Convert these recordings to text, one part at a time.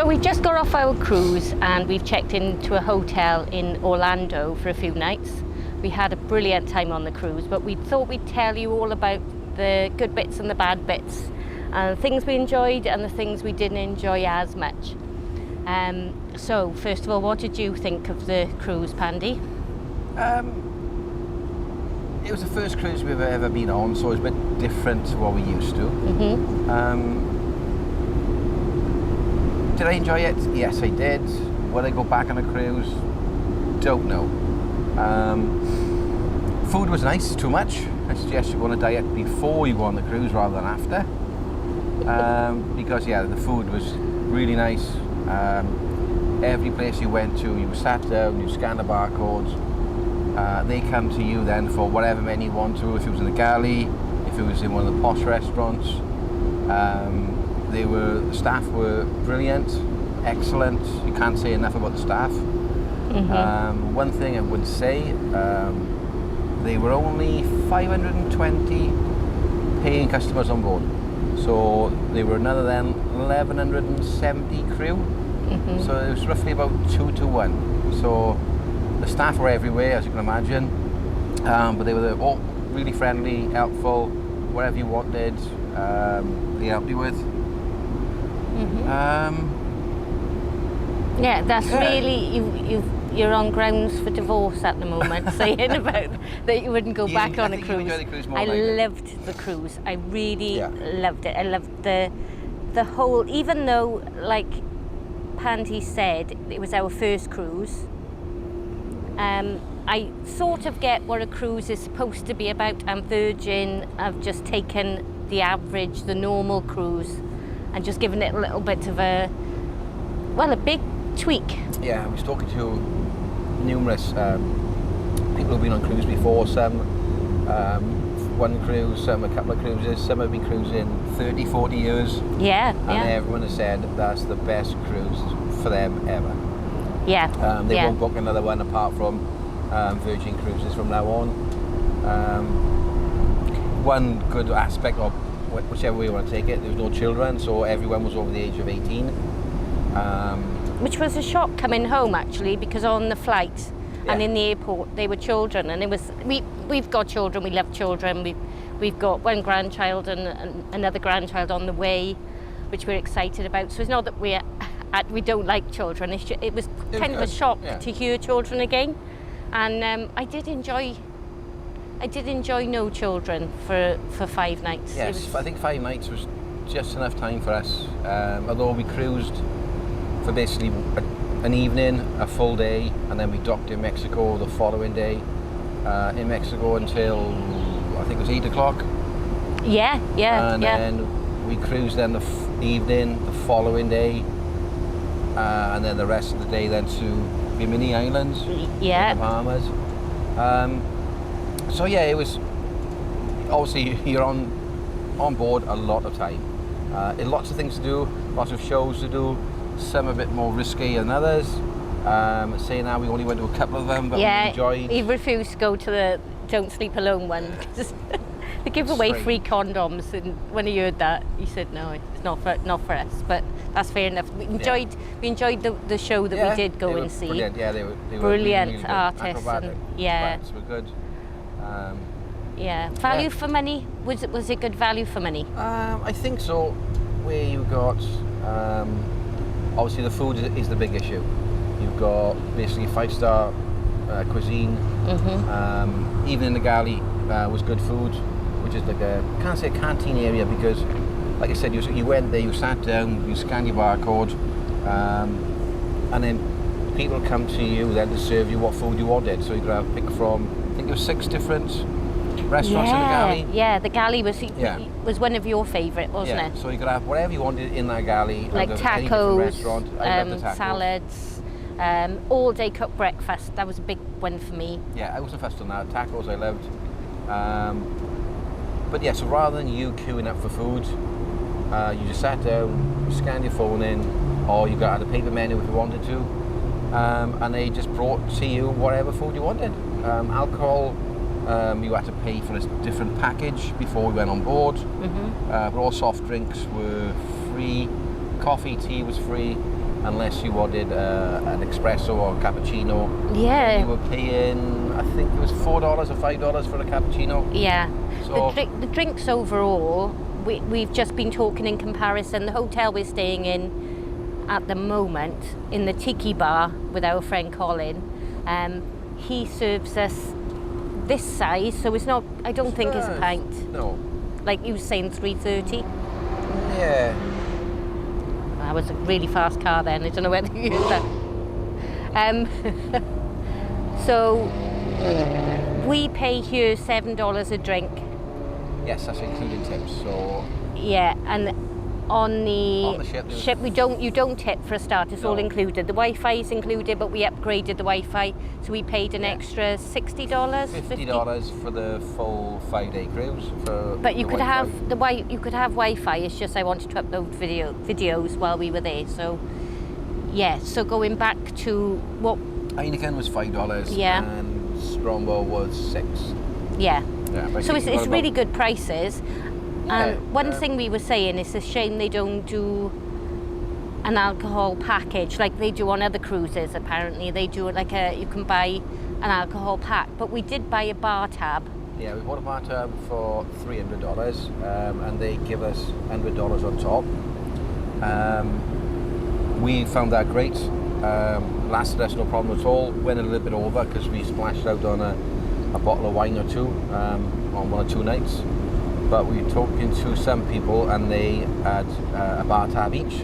So we've just got off our cruise and we've checked into a hotel in Orlando for a few nights. We had a brilliant time on the cruise, but we thought we'd tell you all about the good bits and the bad bits, and the things we enjoyed and the things we didn't enjoy as much. So first of all, what did you think of the cruise, Pandy? It was the first cruise we've ever been on, so it was a bit different to what we used to. Did I enjoy it? Yes, I did. Would I go back on a cruise? Don't know. Food was nice, too much. I suggest you go on a diet before you go on the cruise rather than after. Because yeah, the food was really nice. Every place you went to, you sat down, you scanned the barcodes. They come to you then for whatever menu you want to. If it was in the galley, if it was in one of the posh restaurants. The staff were brilliant, excellent. You can't say enough about the staff. One thing I would say, they were only 520 paying customers on board. So they were another than 1,170 crew. So it was roughly about 2 to 1. So the staff were everywhere, as you can imagine. But they were all really friendly, helpful, whatever you wanted, they helped you with. Yeah, that's really, you're on grounds for divorce at the moment, saying about that you wouldn't go back on a cruise. You enjoyed the cruise more I than I did. loved the cruise. I really loved it. I loved the whole, even though, like Pandy said, it was our first cruise. I sort of get what a cruise is supposed to be about, and Virgin have just taken the average, the normal cruise, and just given it a little bit of a big tweak. Yeah, I was talking to numerous people who've been on cruise before. Some one cruise, some a couple of cruises, some have been cruising 30, 40 years. Yeah, and everyone has said that's the best cruise for them ever. Yeah. They won't book another one apart from Virgin Cruises from now on. One good aspect of whichever way you want to take it, there was no children, so everyone was over the age of 18. Which was a shock coming home, actually, because on the flight and in the airport they were children, and it was we've got children, we love children, we've got one grandchild and another grandchild on the way, which we're excited about. So it's not that we don't like children. It was kind of a shock to hear children again, and I did enjoy no children for 5 nights. Yes, I think 5 nights was just enough time for us. Although we cruised for basically an evening, a full day, and then we docked in Mexico the following day. In Mexico until I think it was 8 o'clock. And then we cruised then the evening, the following day, and then the rest of the day then to Bimini Islands, in the Bahamas. So yeah, it was obviously you're on board a lot of time. Lots of things to do, lots of shows to do. Some a bit more risky than others. Saying now we only went to a couple of them, but we enjoyed. He refused to go to the Don't Sleep Alone one because they give away free condoms, and when he heard that, he said no, it's not for us. But that's fair enough. We enjoyed the show that we did go and see. Brilliant. Yeah, they were brilliant really artists. Acrobatics were good. Value for money, was it good value for money? I think so. Where you got obviously the food is the big issue. You've got basically 5-star cuisine. Even in the galley was good food, which is like I can't say a canteen area because, like I said, you went there, you sat down, you scanned your barcode, and then people come to you then to serve you what food you wanted. So you could have pick from, I think there were 6 different restaurants in the galley. Yeah, the galley was one of your favourite, wasn't it? So you could have whatever you wanted in that galley. Like tacos, restaurant. I love the tacos. Salads, all-day cooked breakfast. That was a big one for me. Yeah, I wasn't fussed on that. Tacos I loved. But yeah, so rather than you queuing up for food, you just sat down, you scanned your phone in, or you got a paper menu if you wanted to, and they just brought to you whatever food you wanted. Alcohol, you had to pay for a different package before we went on board. But all soft drinks were free, coffee, tea was free, unless you ordered an espresso or a cappuccino. Yeah. You were paying, I think it was $4 or $5 for a cappuccino. Yeah. So The drinks overall, we've just been talking in comparison. The hotel we're staying in at the moment, in the Tiki Bar with our friend Colin, he serves us this size, so it's not, I don't think it's a pint. No. Like you were saying, 330. Yeah. That was a really fast car then, I don't know whether you used that. So we pay here $7 a drink. Yes, that's including tips. So Yeah, and on the ship, you don't tip for a start, it's all No. included. The Wi-Fi is included, but we upgraded the Wi-Fi, so we paid an extra $60. $50 for the full 5-day cruise. But you the could Wi-Fi. have you could have Wi-Fi. It's just I wanted to upload videos while we were there. So yeah. So going back to what? Heineken was $5. Yeah. And Strongbow was $6. Yeah. Yeah. But I So think it's you got really about- good prices. And one thing we were saying, it's a shame they don't do an alcohol package like they do on other cruises. Apparently, they do like you can buy an alcohol pack. But we did buy a bar tab. Yeah, we bought a bar tab for $300, and they give us $100 on top. We found that great. Lasted us no problem at all. Went a little bit over because we splashed out on a bottle of wine or two on 1 or 2 nights. But we were talking to some people and they had a bar tab each.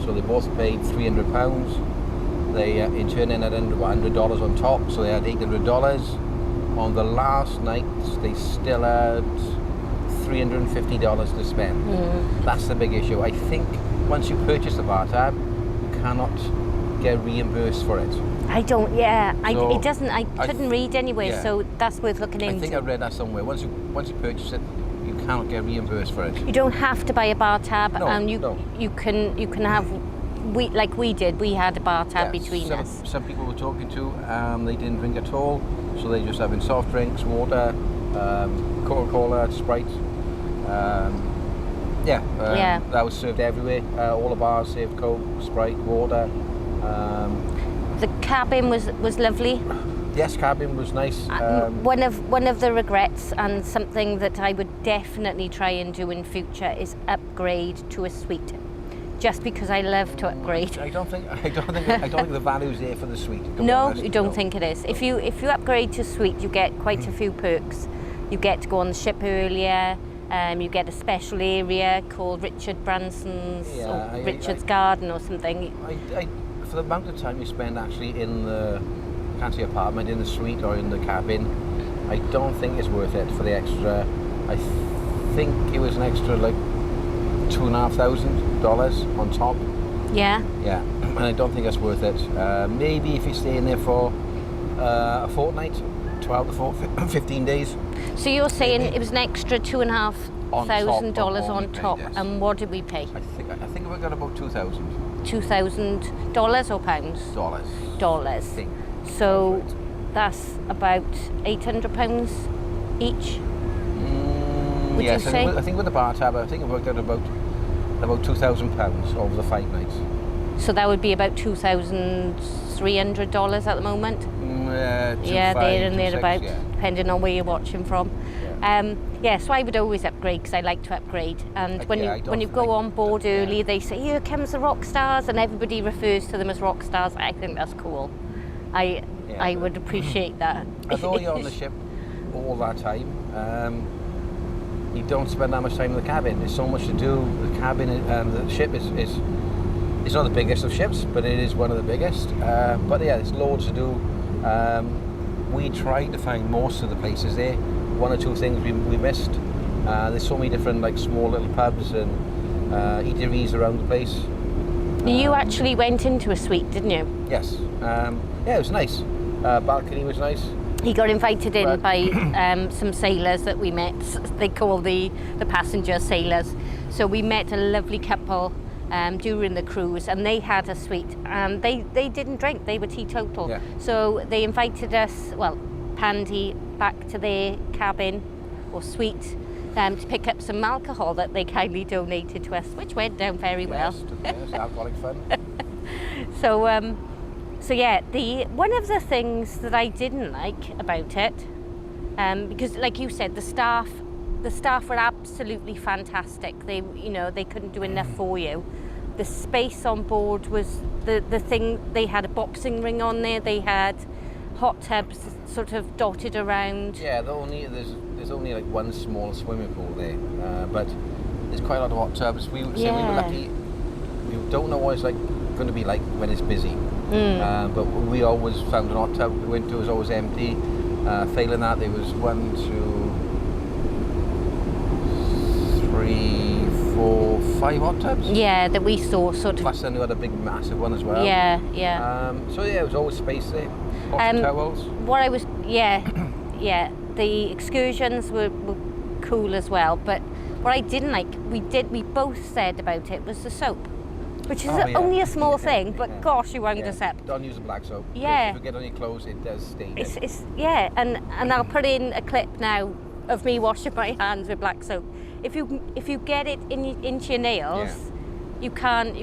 So they both paid £300. They in turn had $100 on top, so they had $800. On the last night, they still had $350 to spend. That's the big issue. I think once you purchase the bar tab, you cannot get reimbursed for it. I don't. Yeah, So it doesn't. I couldn't read anywhere, yeah. so that's worth looking into. I think I read that somewhere. Once you purchase it, you cannot get reimbursed for it. You don't have to buy a bar tab, No, and you no. you can have. We did. We had a bar tab Yeah, between us. Some people we're talking to, they didn't drink at all, so they just having soft drinks, water, Coca-Cola, Sprite. That was served everywhere. All the bars served Coke, Sprite, water. The cabin was lovely. Yes, cabin was nice. One of the regrets, and something that I would definitely try and do in future, is upgrade to a suite. Just because I love to upgrade. I don't think the value's there for the suite. to be No, honest. you don't think it is. If you upgrade to suite, you get quite a few perks. You get to go on the ship earlier. You get a special area called Richard Branson's or Richard's Garden or something. For the amount of time you spend actually in the, I can't say apartment, in the suite or in the cabin, I don't think it's worth it for the extra. I think it was an extra like $2,500 on top. Yeah. Yeah, and I don't think that's worth it. Maybe if you're staying there for a fortnight, 12 to 15 days. So you're saying it was an extra $2,500 on top, yes. And what did we pay? I think we got about $2,000. $2,000 or pounds? Dollars. Think. So that's about £800 each. Would Yes, you say? I think with the bar tab, I think it worked out about £2,000 over the 5 nights. So that would be about $2,300 at the moment. Yeah, there and thereabouts, yeah. depending on where you're watching from. So I would always upgrade because I like to upgrade. And when you go on board early, they say, "Here comes the rock stars," and everybody refers to them as rock stars. I think that's cool. I would appreciate that. Although you're on the ship all that time, you don't spend that much time in the cabin. There's so much to do. The cabin and the ship is it's not the biggest of ships, but it is one of the biggest. But yeah, there's loads to do. We tried to find most of the places there. 1 or 2 things we missed. There's so many different like small little pubs and eateries around the place. You actually went into a suite, didn't you? Yes. It was nice. Balcony was nice. He got invited in by some sailors that we met. They call the passenger sailors. So we met a lovely couple during the cruise, and they had a suite, and they didn't drink. They were teetotal. Yeah. So they invited us, Pandy, back to their cabin or suite to pick up some alcohol that they kindly donated to us, which went down very well. Yes, alcoholic fun. So yeah, one of the things that I didn't like about it, because like you said, the staff were absolutely fantastic. They couldn't do enough for you. The space on board was the thing. They had a boxing ring on there. They had hot tubs sort of dotted around. Yeah, there's only like one small swimming pool there, but there's quite a lot of hot tubs. We were lucky. We don't know what it's going to be like when it's busy. But we always found an hot tub. The winter was always empty. Failing that, there was 1, 2, 3, 4, 5 hot tubs. Yeah, that we saw sort of. Plus then we had a big massive one as well. Yeah. So yeah, it was always space there. Lots of towels. The excursions were cool as well. But what I didn't like, we both said about it, was the soap. Which is only a small thing, but gosh, you wound us up. Don't use the black soap. Yeah. If you get on your clothes, it does stain. And I'll put in a clip now of me washing my hands with black soap. If you get it into your nails, you can't.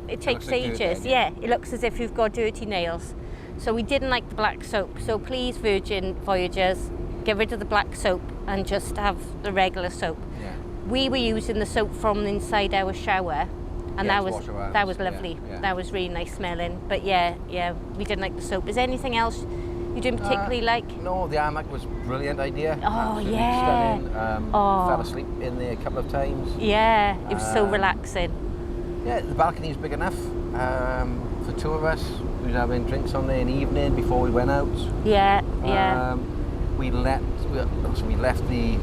It takes ages. It looks as if you've got dirty nails. So we didn't like the black soap. So please, Virgin Voyagers, get rid of the black soap and just have the regular soap. Yeah. We were using the soap from inside our shower. And that was lovely. Yeah. That was really nice smelling. But yeah, we didn't like the soap. Is there anything else you didn't particularly like? No, the hammock was a brilliant idea. Oh, absolutely yeah. stunning. Fell asleep in there a couple of times. Yeah, it was so relaxing. Yeah, the balcony is big enough for 2 of us. We were having drinks on there in the evening before we went out. Yeah. We left the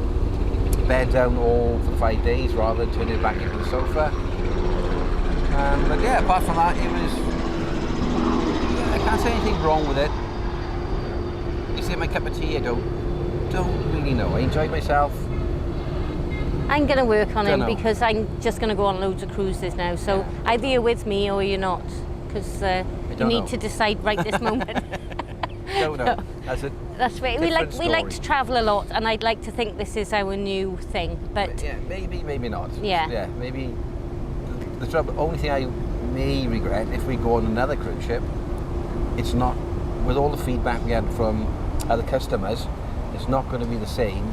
bed down all for 5 days rather than turning it back into the sofa. But yeah, apart from that, it was. I can't say anything wrong with it. Is it my cup of tea? I don't really know. I enjoyed myself. I'm going to work on it because I'm just going to go on loads of cruises now. So either you're with me or you're not, because you need to decide right this moment. Don't know. That's right. We like to travel a lot, and I'd like to think this is our new thing. But yeah, maybe not. Yeah, maybe. The only thing I may regret if we go on another cruise ship, it's not, with all the feedback we had from other customers, it's not going to be the same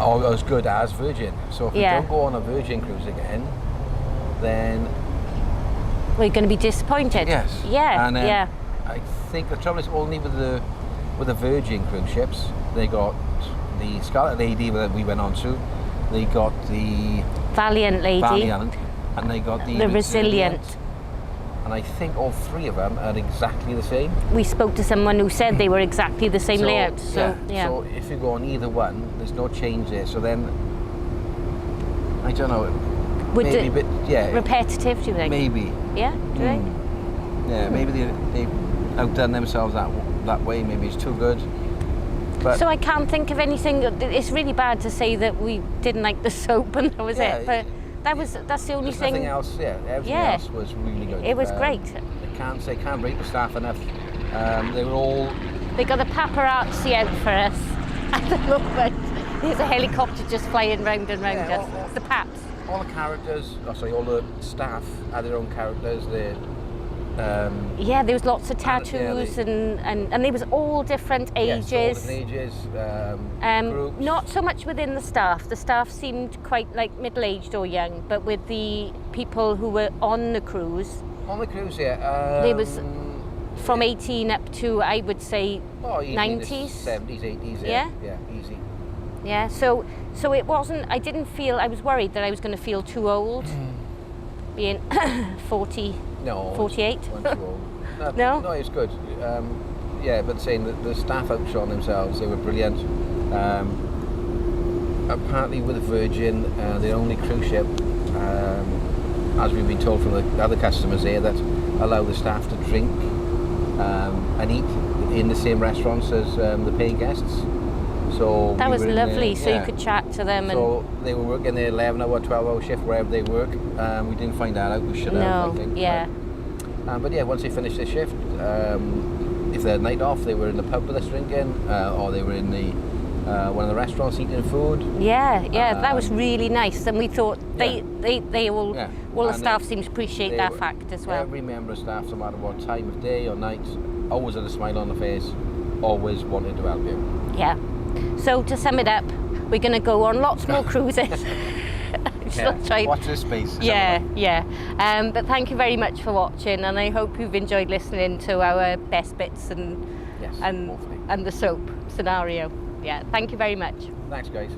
or as good as Virgin. So if we don't go on a Virgin cruise again, then we're going to be disappointed. Yes. Yeah. And I think the trouble is only with the Virgin cruise ships, they got the Scarlet Lady that we went on to, they got the Valiant Lady, and they got the Resilient. And I think all 3 of them are exactly the same. We spoke to someone who said they were exactly the same layout. So So if you go on either one, there's no change there. So then, I don't know. Maybe a bit, repetitive, do you think? Maybe. Yeah. Do you think? Yeah, maybe they've outdone themselves that way. Maybe it's too good. But so I can't think of anything. It's really bad to say that we didn't like the soap and that was it. But that's the only thing. Nothing else. Everything else was really good. It was great. I can't rate the staff enough. They were all. They got a paparazzi out for us at the moment. There's a helicopter just flying round and round us. It's the paps. All the characters. All the staff had their own characters. There was lots of tattoos and they was all different ages. All different ages. Groups. Not so much within the staff. The staff seemed quite like middle-aged or young, but with the people who were on the cruise. On the cruise, there was from 18 up to, I would say, 90s. 70s, 80s, Yeah, easy. Yeah, so it wasn't, I didn't feel, I was worried that I was going to feel too old, being 40. No, 48. Too old. No, it was good. But saying that the staff outshone themselves, they were brilliant. Apparently, with Virgin, the only cruise ship, as we've been told from the other customers here, that allow the staff to drink and eat in the same restaurants as the paying guests. So that was lovely. So you could chat to them. So they were working their 11-hour, 12-hour shift wherever they work. We didn't find that out. We should have, I think. But once they finished their shift, if they had night off, they were in the pub with us drinking, or they were in the one of the restaurants eating food. Yeah, that was really nice, and we thought they all Yeah. all the And staff seemed to appreciate that fact as well. Every member of staff, no matter what time of day or night, always had a smile on the face, always wanted to help you. Yeah. So to sum it up, we're going to go on lots more cruises. Watch this space. Yeah. But thank you very much for watching, and I hope you've enjoyed listening to our best bits and Yes, and hopefully. and the soap scenario. Yeah. Thank you very much. Thanks, guys.